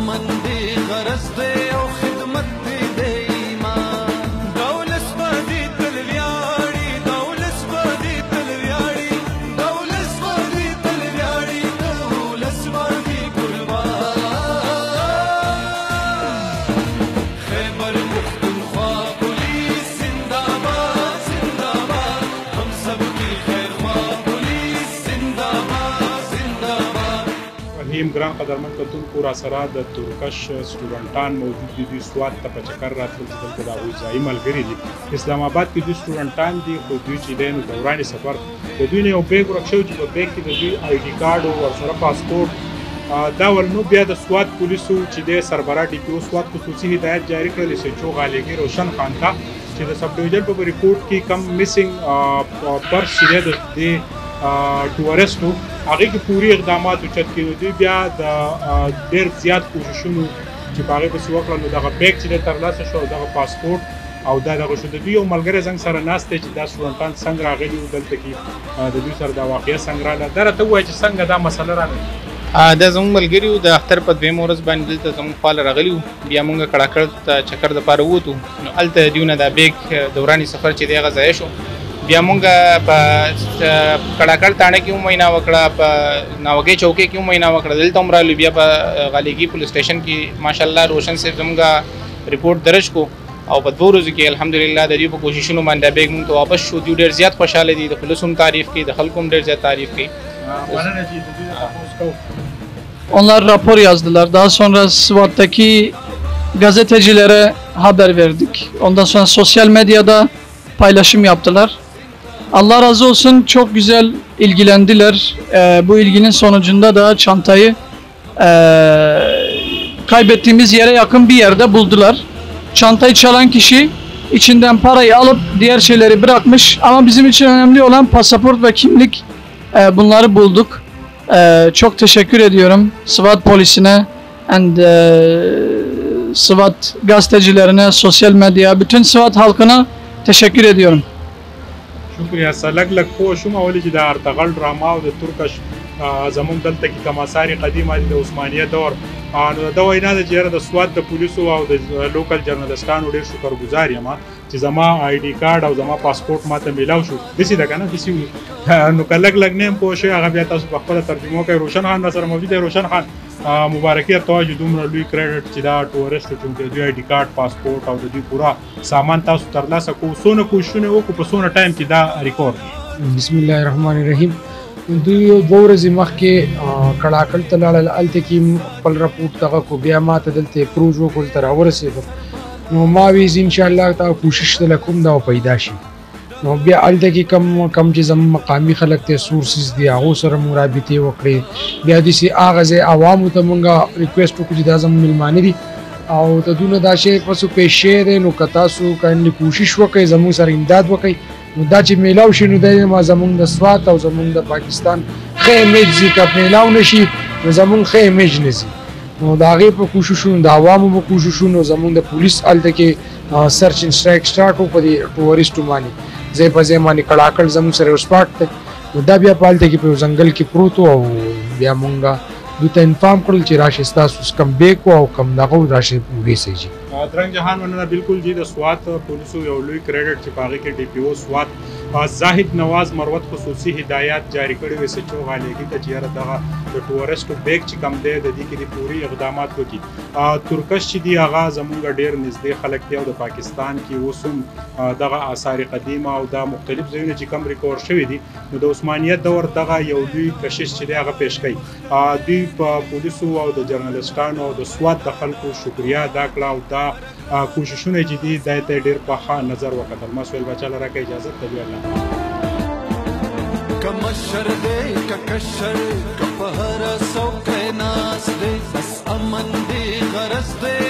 امن دی غرض دی او خدمت دی د ایمان دولس باندې تل ویاړي دولس باندې تل ویاړي دولس باندې تل ویاړي دولس باندې قربان خیبر پختونخوا پولیس زندہ باد زندہ باد ہم سب کی خیر خواہ پولیس زندہ باد زندہ باد نیم ګران قدرمن کتونکو راسره د ترکش سټوډنټان موجود دي دوی سوات ته په چکر راتلل چې دلته د هغوی ځایي ملګري دي اسلام آباد کې دوی سټوډنټان دي خو دوی چې دی نو دوران سفر د دوی نه یو بیګ ورک شوی چې په بیګ کې د دوی آی ډي کارډ او ورسره پاسپورټ دا ول نو بیا د سوات پولیسو چې د سربراہ ډي پي او سوات خصوصي هدایت جاری کړل چې چو غالګي روشن خان ته چې د سب ډیویژن په ریپورټ کې کم میسنګ پرس چې د ټورستو هغه کې پوری اقدامات اوچت کړي دي بیا د ډېر زیات کوششونو چې په هغې پسې وکړل نو دغه بیګ چې دی ترلاسه شو او دغه پاسپورټ او دا دغه شو د دوی یو ملګری زنګ سره ناست دی چې دا سټوډنټان څنګه راغلي وو دلته کې د دوی سره دا واقعه څنګه راغله دا راته ووایه چې څنګه دا مسله راغله دا زموږ ملګري وو د اختر په دویمه ورځ باندې دلته زموږ خواله راغلي وو بیا مونږ کړاکړ ته چکر دپاره ووتو نو هلته د دوی نه دا بیګ دوراني سفر چې دی هغه ضایع شو بیا مونږ په کړاکړ تاڼه کې هم وینا وکړه په ناوګۍ چوکۍ کې هم وینا وکړه دلته هم رالو بیا په غالیګي پولیس سټیشن کې ماشاءالله روشن صاحب زموږ رپورټ درج کو او په 2 ورځو کې الحمدلله د دوی په کوششونو باندې دا بیګ مونږ ته واپس شو دوی ډېر زیات خوشحاله دي د پولیسو هم تعریف کوي د خلکو هم ډېر زیات تعریف کوي Onlar rapor yazdılar. Daha sonra Sivas'taki gazetecilere haber verdik. Ondan sonra sosyal medyada paylaşım yaptılar. Allah razı olsun, çok güzel ilgilendiler. Bu ilginin sonucunda da çantayı kaybettiğimiz yere yakın bir yerde buldular. Çantayı çalan kişi içinden parayı alıp diğer şeyleri bırakmış. Ama bizim için önemli olan pasaport ve kimlik, bunları bulduk. Çok teşekkür ediyorum Sıvat polisine and Sıvat gazetecilerine, sosyal medya, bütün Sıvat halkına teşekkür ediyorum. شکریہ سلګ لګ پوه شوم ولې چې د ارتغل ډراما او د ترکش زمونږ دلته کې کوم آثار قدیمه دي د عثمانیه دور نو دا وینا ده چې یاره د سوات د پولیسو او د لوکل جرنالستانو ډېر شکرګزار یم چې زما آی ډي کارډ او زما پاسپورټ ماته میلاو شو داسې ده که نه داسې نو که لږ لږ نه یم پوه شوی هغه بیا تاسو په خپله ترجمه کوئ روشن خان راسره موجود دی روشن خان مبارکي درته وایو چې دومره لوی کریډټ چې دا ټورسټ چونکې د دوی آی ډي کارډ پاسپورټ او د دوی پوره سامان تاسو ترلاسه کوو څونه کوششونه وکړو په څونه ټایم کې دا ریکارډ بسم الله الرحمن الرحیم دوی 2 ورځې مخکې کړاکل ته لاړل هلته کې خپل رپورټ دغه کو بیا ما ته دلته اپروچ وکړو دلته راورسېدم نو ما وی انشاءالله تا کوشش دله کوم دا پیدا شي نو بیا هلته کې کم چې زموږ مقامي خلک ته سورسز دي هغو سره مو رابطې وکړې بیا داسې هغه ځای عوامو ته مونږ ریکویسټ وکړو چې دا زموږ میلمانه دي او د دوی نه دا شی پسو پیش شوی دی نو که تاسو کاینډلي کوشش وکړئ زموږ سره امداد وکړئ نو دا چې میلاو شي نو دی زموږ د سوات او زموږ د پاکستان ښه امیج ځي که میلاو نه شي نو زموږ ښه امیج نه ځي نو د هغې په کوششونو د عوامو په کوششونو زموږ د پولیس هلته کې سرچ اینډ سټرایک سټارټ و په دې ټورسټو باندې ځای په ځای باندې کړاکړ زموږ سره یو سپاټ دی نو دا بیا په هلته کې په یو ځنګل کې پروت و او بیا مونږ دوی ته انفارم کړل چې راشئ ستاسو کم بیک و او کم دغه و راشئ ویسئ جي درنګ جهان مننه بالکل جی د سوات پولیسو یو لوی کریډټ چې په هغې کې ډي پي او سوات زاهد نواز مروت خصوصي هدایات جاری کړي وې چې چو غالیګي ته چې یاره دغه د ټورسټو بیګ چې کم دی د دې کې د پوري اقدامات وکړي ترکش چې دی هغه زمونږ ډېر نږدې خلک دی او د پاکستان کې اوس هم دغه آثار قدیمه او دا مختلف ځایونه چې کم ریکارډ شوي دي نو د عثمانیت دور دغه یو لوی کشش چې دی هغه پیش کوي دوی په پولیسو او د جرنالستانو او د سوات د خلکو شکریه ادا کړه او دا کوششونه چې دي دا ته ډېر په ښه نظر وکتل ما سویل بچا له راکړه اجازت ته بیا الله کمشر دے ککشر کپہر سو کے ناس دے بس امن دے غرض دے